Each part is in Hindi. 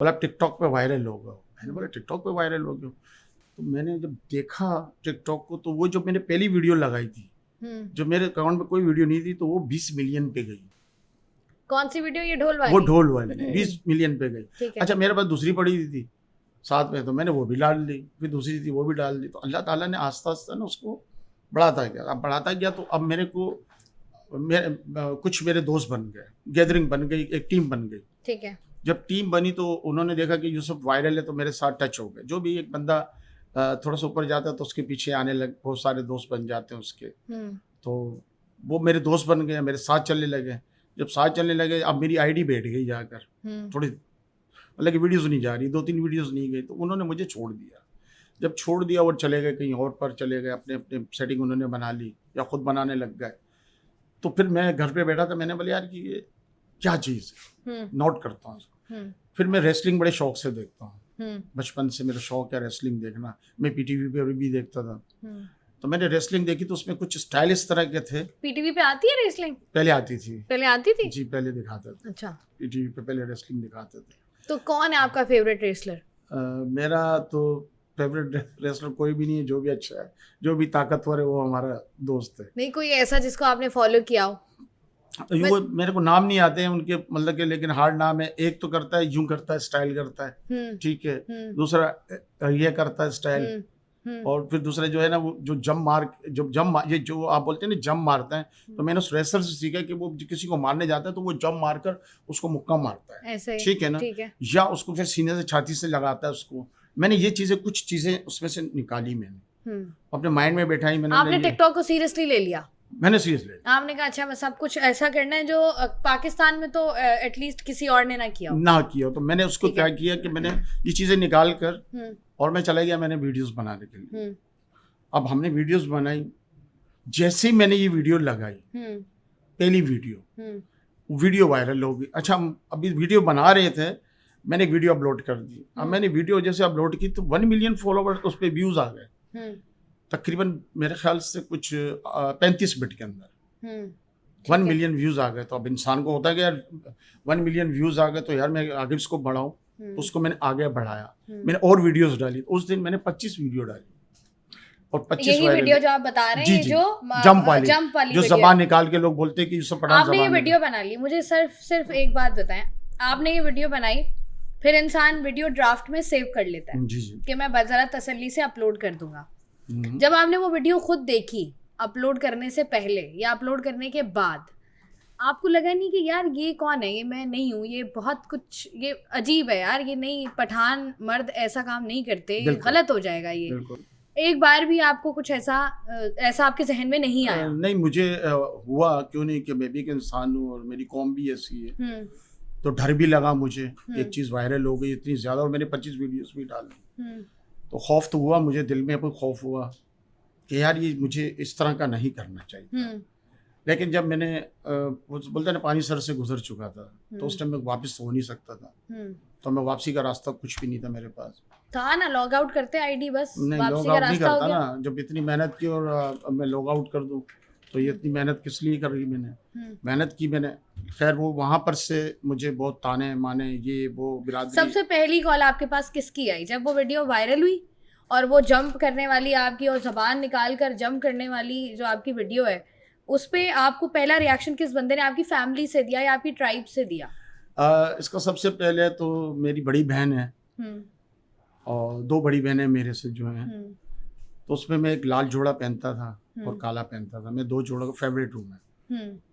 बोला आप टिकटॉक पे वायरल हो गए हो। मैंने बोला टिकटॉक पे वायरल हो गए हो? तो मैंने जब देखा टिकटॉक को, तो वो जो मैंने पहली वीडियो लगाई थी, जो मेरे अकाउंट में कोई वीडियो नहीं थी, तो वो 20 मिलियन पे गई। कौन सी वीडियो, ये ढोल वो वाली? ढोल वाली 20 मिलियन पे गई। ठीक है। अच्छा, मेरे पास दूसरी पड़ी थी साथ में, तो मैंने वो भी डाल दी, फिर दूसरी थी वो भी डाल दी। तो अल्लाह ताला ने आस्ता आस्ता ना उसको बढ़ाता गया। अब बढ़ाता गया तो अब मेरे को कुछ मेरे दोस्त बन गए, गैदरिंग बन गई, एक टीम बन गई। ठीक है। जब टीम बनी तो उन्होंने देखा कि यूसुफ वायरल है, तो मेरे साथ टच हो गए। जो भी एक बंदा थोड़ा सा ऊपर जाता है तो उसके पीछे आने लग, बहुत सारे दोस्त बन जाते हैं उसके। तो वो मेरे दोस्त बन गए, मेरे साथ चलने लगे। जब साथ चलने लगे, अब मेरी आईडी बैठ गई जाकर, थोड़ी मतलब कि वीडियोज़ नहीं जा रही, 2-3 वीडियोज़ नहीं गई, तो उन्होंने मुझे छोड़ दिया। जब छोड़ दिया और चले गए कहीं और पर, चले गए, अपने अपने सेटिंग उन्होंने बना ली या खुद बनाने लग गए। तो फिर मैं घर पे बैठा था, मैंने बोला यार कि ये क्या चीज़ है, नोट करता हूँ उसको। फिर मैं रेसलिंग बड़े शौक से देखता हूँ, बचपन से मेरा शौक है रेसलिंग देखना। मैं पीटीवी पे भी देखता था। तो मैंने रेसलिंग देखी, तो उसमें कुछ स्टाइल इस तरह के थे। पीटीवी पे आती है रेसलिंग? पहले आती थी। पहले आती थी? जी, पहले दिखाते थे। अच्छा। पीटीवी पे पहले रेसलिंग दिखाते थे। तो कौन है आपका फेवरेट रेसलर? मेरा तो फेवरेट रेसलर कोई भी नहीं है, जो भी अच्छा है, जो भी ताकतवर है, वो हमारा दोस्त है। नहीं, कोई ऐसा जिसको आपने फॉलो किया हो? वो मेरे को नाम नहीं आते हैं उनके, मतलब कि, लेकिन हार्ड नाम है। एक तो करता है, यूं करता है, स्टाइल करता है, ठीक है। दूसरा ये करता है स्टाइल, और फिर दूसरा जो है ना, वो जो ये जो आप बोलते हैं ना जंप मारते हैं, तो मैंने उस रेसलर से सीखा कि वो किसी को मारने जाता है तो वो जंप मारकर उसको मुक्का मारता है, ऐसे ही, ठीक है ना। ठीक है। या उसको फिर सीने से, छाती से लगाता है उसको। मैंने ये चीजें, कुछ चीजें उसमें से निकाली, मैंने अपने माइंड में बैठाई। आपने टिकटॉक को सीरियसली ले लिया? मैंने सीरियस ले, आपने कहा अच्छा बस सब कुछ ऐसा करना है जो पाकिस्तान में तो एटलीस्ट किसी और ने ना किया हो। ना किया। तो मैंने उसको क्या किया कि मैंने ये चीजें निकाल कर और मैं चला गया, मैंने वीडियोस बनाने के लिए। अब हमने वीडियोस बनाई, जैसे ही मैंने ये वीडियो लगाई, पहली वीडियो वायरल हो गई। अच्छा, हम अभी वीडियो बना रहे थे, मैंने एक वीडियो अपलोड कर दी। अब मैंने वीडियो जैसे अपलोड की तो 1 मिलियन फॉलोवर उस पर व्यूज आ गए, तकरीबन मेरे ख्याल से कुछ 35 मिनट के अंदर 1 मिलियन व्यूज आ गए। तो अब इंसान को होता है कि यार 1 मिलियन व्यूज आ गए, तो यार मैं आगे इसको बढ़ाऊं। तो उसको मैंने आगे बढ़ाया, मैंने और वीडियोस डाली। उस दिन मैंने 25 वीडियो डाली, और 25 यही वीडियो जो आप बता रहे हैं, जो जंप वाली जो जबान निकाल के लोग बोलते हैं कि यूसुफ पठान आपने ये वीडियो बना ली। मुझे सिर्फ एक बात बताएं, आपने ये वीडियो बनाई, फिर इंसान वीडियो ड्राफ्ट में सेव कर लेता है कि मैं जरा तसल्ली से अपलोड कर दूंगा। जब आपने वो वीडियो खुद देखी अपलोड करने से पहले या अपलोड करने के बाद, आपको लगा नहीं कि यार ये कौन है, ये मैं नहीं हूँ, ये बहुत कुछ, ये अजीब है यार, ये नहीं, पठान मर्द ऐसा काम नहीं करते, गलत हो जाएगा ये? एक बार भी आपको कुछ ऐसा आपके जहन में नहीं आया? नहीं, मुझे हुआ क्यों नहीं कि मैं भी एक इंसान हूँ और मेरी कौम भी ऐसी है। तो डर भी लगा मुझे, एक चीज़ वायरल हो गई इतनी ज़्यादा, और मैंने 25 वीडियोस भी डाल दी। तो खौफ तो हुआ मुझे, दिल में कोई खौफ हुआ कि यार ये मुझे इस तरह का नहीं करना चाहिए। लेकिन जब मैंने वो बोलते ना पानी सर से गुजर चुका था, तो उस टाइम मैं वापस हो नहीं सकता था। तो मैं वापसी का रास्ता कुछ भी नहीं था मेरे पास। था ना, लॉग आउट करते आईडी, बस नहीं, वापसी लॉग का आउट नहीं रास्ता हो करता गया। ना। जब इतनी मेहनत की और अब मैं लॉग आउट कर दूं, तो ये इतनी मेहनत किस लिए कर रही मैंने? मेहनत की मैंने। खैर, वो वहाँ पर से मुझे बहुत ताने माने, ये वो बिरादरी। सबसे पहली कॉल आपके पास किसकी आई जब वो वीडियो वायरल हुई, और वो जंप करने वाली आपकी, और जबान निकाल कर जंप करने वाली जो आपकी वीडियो है, उस पे आपको पहला रिएक्शन किस बंदे ने, आपकी फैमिली से दिया या आपकी ट्राइब से दिया? इसका सबसे पहले तो मेरी बड़ी बहन है, और 2 बड़ी बहनें मेरे से जो हैं। तो उसमें मैं एक लाल जोड़ा पहनता था और काला पहनता था। मैं 2 जोड़ा का फेवरेट हूँ मैं।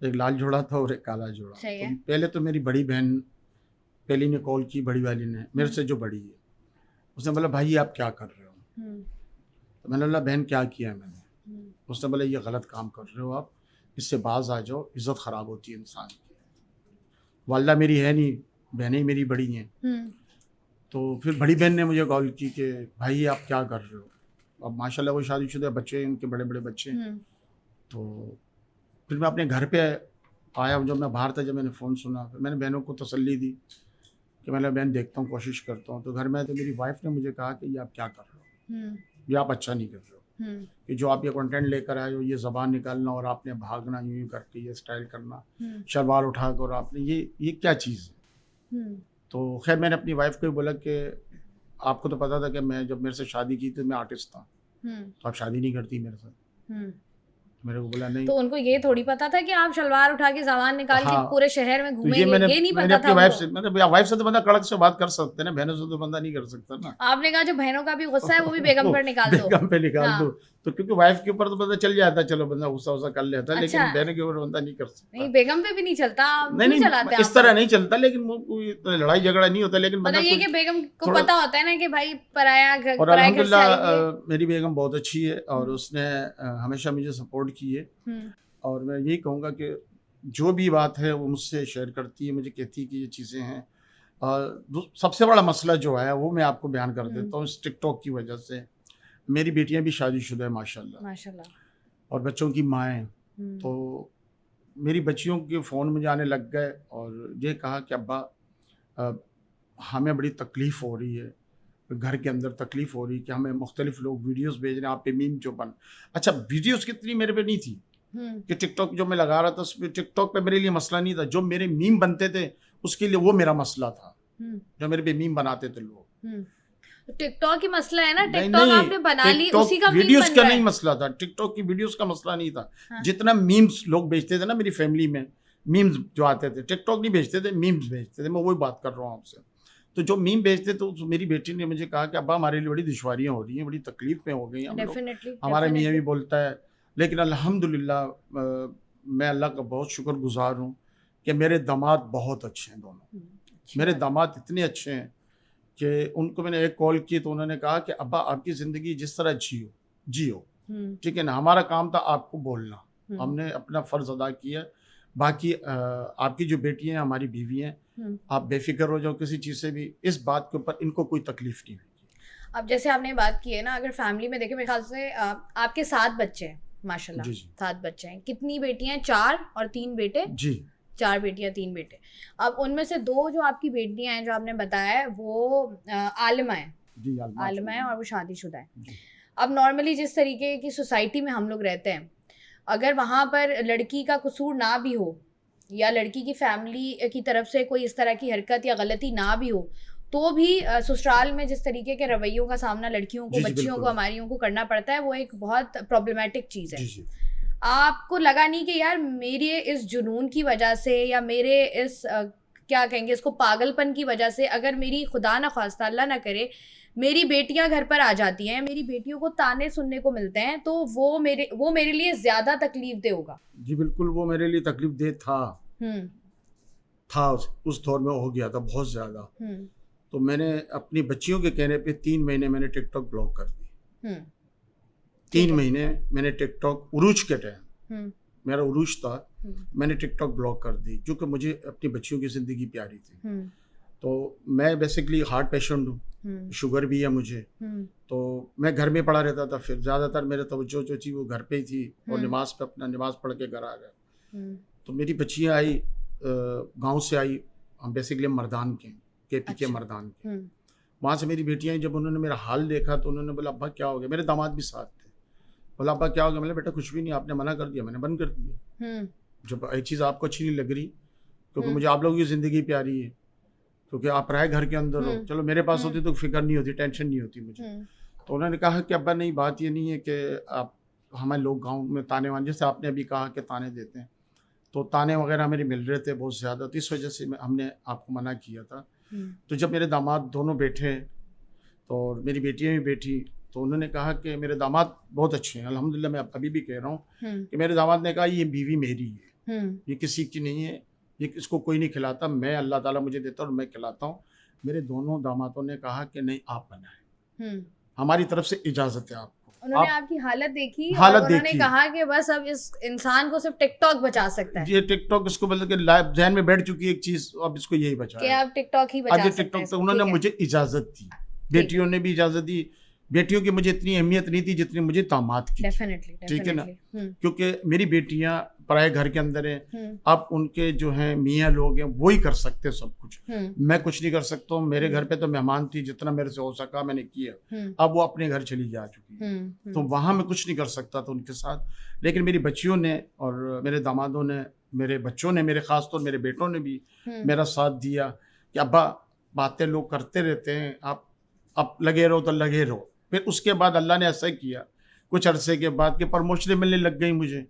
एक लाल जोड़ा था और एक काला जोड़ा। तो पहले तो मेरी बड़ी बहन पहली ने कॉल की, बड़ी वाली ने, मेरे से जो बड़ी है, उसने बोला भाई आप क्या कर रहे हो? तो मैंने बोला बहन क्या किया है मैंने? उसने बोला ये गलत काम कर रहे हो आप, इससे बाज आ जाओ, इज्जत ख़राब होती है इंसान की। वालदा मेरी है नहीं, बहनें मेरी बड़ी हैं। तो फिर बड़ी बहन ने मुझे कॉल की कि भाई आप क्या कर रहे हो? अब माशाल्लाह वो शादीशुदा बच्चे हैं, उनके बड़े बड़े बच्चे हैं। तो फिर मैं अपने घर पे आया, जब मैं बाहर था, जब मैंने फ़ोन सुना, फिर मैंने बहनों को तसल्ली दी कि मैं बहन देखता हूँ, कोशिश करता हूँ। तो घर में तो मेरी वाइफ ने मुझे कहा कि ये आप क्या कर रहे हो, ये आप अच्छा नहीं कर रहे हो, कि जो आप ये कंटेंट लेकर आए हो, ये ज़बान निकालना और आपने भागना, यूँ करके ये स्टाइल करना, शलवार उठा कर आपने, ये क्या चीज़ है? तो खैर मैंने अपनी वाइफ को भी बोला कि आपको तो पता था कि मैं जब मेरे से शादी की तो मैं आर्टिस्ट था, तो आप शादी नहीं करती मेरे साथ। मेरे को बोला नहीं। तो उनको ये थोड़ी पता था कि आप शलवार उठा के सामान निकाल के पूरे शहर में घूमेंगे, ये नहीं पता था वाइफ से, मतलब वाइफ से तो बंदा कड़क से बात कर सकते हैं ना, बहनों से तो बंदा नहीं कर सकता ना। आपने कहा जो बहनों का भी गुस्सा है वो भी बेगम पर निकाल दो, बेगम पे निकाल दो। तो क्योंकि वाइफ के ऊपर तो पता चल जाता, चलो बंदा गुस्सा कर लेता है, लेकिन बहन के ऊपर बंदा नहीं कर सकता। नहीं, बेगम पे भी नहीं चलता, नहीं चलाते इस तरह नहीं चलता, लेकिन वो कोई लड़ाई झगड़ा नहीं होता। लेकिन मतलब ये कि बेगम को पता होता है ना कि भाई पराया घर, और अल्हम्दुलिल्लाह मेरी बेगम बहुत अच्छी है और उसने हमेशा मुझे सपोर्ट की है। और मैं यही कहूँगा कि जो भी बात है वो मुझसे शेयर करती है, मुझे कहती है कि ये चीज़ें हैं। और सबसे बड़ा मसला जो है वो मैं आपको बयान कर देता हूँ, इस टिकटॉक की वजह से मेरी बेटियां भी शादीशुदा है माशाल्लाह, और बच्चों की माएँ। तो मेरी बच्चियों के फ़ोन मुझे आने लग गए और ये कहा कि अब्बा हमें बड़ी तकलीफ़ हो रही है, घर के अंदर तकलीफ़ हो रही है कि हमें मुख्तलिफ लोग वीडियोस भेज रहे हैं आप पे, मीम जो बन। अच्छा, वीडियोस कितनी मेरे पे नहीं थी कि टिकटॉक जो मैं लगा रहा था उस पर, टिकटॉक पे मेरे लिए मसला नहीं था, जो मेरे मीम बनते थे उसके लिए वो मेरा मसला था, जो मेरे पे मीम बनाते थे लोग। टिकटॉक की मसला है ना, टिकटॉक आपने बना ली, उसी का वीडियोस का नहीं मसला था, टिकटॉक की वीडियोस का मसला नहीं था। जितना मीम्स लोग भेजते थे ना मेरी फैमिली में, मीम्स जो आते थे, टिकटॉक नहीं भेजते थे, मीम्स भेजते थे, मैं वही बात कर रहा हूँ आपसे। तो जो मीम भेजते तो मेरी बेटी ने मुझे कहा कि अब्बा हमारे लिए बड़ी दुश्वारियाँ हो रही हैं, बड़ी तकलीफ में हो गई हैं, हमारा मियाँ भी बोलता है। लेकिन अल्हम्दुलिल्लाह मैं अल्लाह का बहुत शुक्रगुजार हूँ कि मेरे दामाद बहुत अच्छे हैं दोनों। मेरे दामाद इतने अच्छे हैं कि उनको मैंने एक कॉल की तो उन्होंने कहा कि अब्बा आपकी ज़िंदगी जिस तरह जियो, ठीक है ना, हमारा काम था आपको बोलना, हमने अपना फ़र्ज़ अदा किया, बाकी आपकी जो बेटी हैं हमारी बीवी हैं, आप बेफिक्र हो जाओ किसी चीज़ से भी, इस बात के ऊपर इनको कोई तकलीफ़ नहीं हुई। अब जैसे आपने बात की है ना, अगर फैमिली में देखें, मेरे ख्याल से आपके 7 बच्चे हैं माशाल्लाह, 7 बच्चे हैं। कितनी बेटियां? 4 और 3 बेटे? जी, 4 बेटियां 3 बेटे। अब उनमें से 2 जो आपकी बेटियां हैं जो आपने बताया है वो आलिमा है, आलिमा है और वो शादीशुदा है। अब नॉर्मली जिस तरीके की सोसाइटी में हम लोग रहते हैं, अगर वहाँ पर लड़की का कसूर ना भी हो या लड़की की फैमिली की तरफ से कोई इस तरह की हरकत या गलती ना भी हो, तो भी ससुराल में जिस तरीके के रवैयों का सामना लड़कियों को, बच्चियों को, हमारियों को करना पड़ता है, वो एक बहुत प्रॉब्लमेटिक चीज़ है। आपको लगा नहीं कि यार मेरे इस जुनून की वजह से या मेरे इस क्या कहेंगे इसको, पागलपन की वजह से, अगर मेरी खुदा ना खास्ता अल्लाह ना करे मेरी बेटियां घर पर आ जाती हैं, मेरी बेटियों को ताने सुनने को मिलते हैं, तो वो मेरे लिए ज़्यादा तकलीफ दे होगा? जी बिल्कुल, वो मेरे लिए तकलीफ दे था उस दौर में, हो गया था बहुत ज़्यादा। तो मैंने अपनी बच्चियों के कहने पे 3 महीने मैंने टिकटॉक ब्लॉक कर दी। 3 महीने मैंने टिकटॉक, उरूज के टाइम मेरा उरूज था, मैंने टिकटॉक ब्लॉक कर दी क्योंकि मुझे अपनी बच्चियों की ज़िंदगी प्यारी थी। तो मैं बेसिकली हार्ट पेशेंट हूँ, शुगर भी है मुझे, तो मैं घर में पड़ा रहता था, फिर ज़्यादातर मेरे तवज्जो जो थी वो घर पे ही थी और नमाज पे अपना नमाज पढ़ के घर आ गया। तो मेरी बच्चियाँ आई, गाँव से आई, हम बेसिकली मर्दान के पी के मर्दान के, वहाँ से मेरी बेटियाँ जब उन्होंने मेरा हाल देखा तो उन्होंने बोला अब्बा क्या हो गया, मेरे दामाद भी साथ थे, बोला अब्बा क्या हो गया, मैंने बेटा कुछ भी नहीं, आपने मना कर दिया, मैंने बंद कर दिया। जब एक चीज़ आपको अच्छी नहीं लग रही, क्योंकि मुझे आप लोगों की ज़िंदगी प्यारी है, क्योंकि आप राय घर के अंदर हो, चलो मेरे पास होती तो फिक्र नहीं होती, टेंशन नहीं होती मुझे। तो उन्होंने कहा कि अब्बा नहीं, बात ये नहीं है कि आप, हमें लोग गाँव में ताने वाने, जैसे आपने अभी कहा कि ताने देते हैं, तो ताने वगैरह मेरे मिल रहे थे बहुत ज़्यादा, तो इस वजह से हमने आपको मना किया था। तो जब मेरे दामाद दोनों बैठे तो और मेरी बेटियाँ भी बैठी, तो उन्होंने कहा कि मेरे दामाद बहुत अच्छे हैं, अल्हम्दुलिल्लाह। मैं अभी भी कह रहा हूँ कि मेरे दामाद ने कहा ये बीवी मेरी है, ये किसी की नहीं है, ये इसको कोई नहीं खिलाता, मैं, अल्लाह ताला मुझे देता और मैं खिलाता हूँ। मेरे दोनों दामादों ने कहा कि नहीं आप बनाएं, हमारी तरफ से इजाज़त है आपको। उन्होंने आपकी हालत देखी और उन्होंने कहा कि बस अब इस इंसान को सिर्फ टिकटॉक बचा सकता है। ये टिकटॉक इसको मतलब कि ज़हन में बैठ चुकी है एक चीज़, अब इसको यही बचा कि आप टिकटॉक ही बचा सकते हैं। टिकटॉक तो उन्होंने मुझे इजाज़त दी, बेटियों ने भी इजाज़त दी। बेटियों की मुझे इतनी अहमियत नहीं थी जितनी मुझे दामाद की, ठीक है ना, क्योंकि मेरी बेटियां पराए घर के अंदर हैं, अब उनके जो हैं मियाँ लोग हैं वो ही कर सकते सब कुछ, मैं कुछ नहीं कर सकता हूँ। मेरे घर पे तो मेहमान थी, जितना मेरे से हो सका मैंने किया, अब वो अपने घर चली जा चुकी है, तो वहाँ मैं कुछ नहीं कर सकता था उनके साथ। लेकिन मेरी बच्चियों ने और मेरे दामादों ने, मेरे बच्चों ने, मेरे ख़ास तौर मेरे बेटों ने भी मेरा साथ दिया कि अब्बा बातें लोग करते रहते हैं, आप लगे रहो तो लगे रहो। फिर उसके बाद अल्लाह ने ऐसा किया कुछ अरसे के बाद कि प्रमोशन मिलने लग गई मुझे।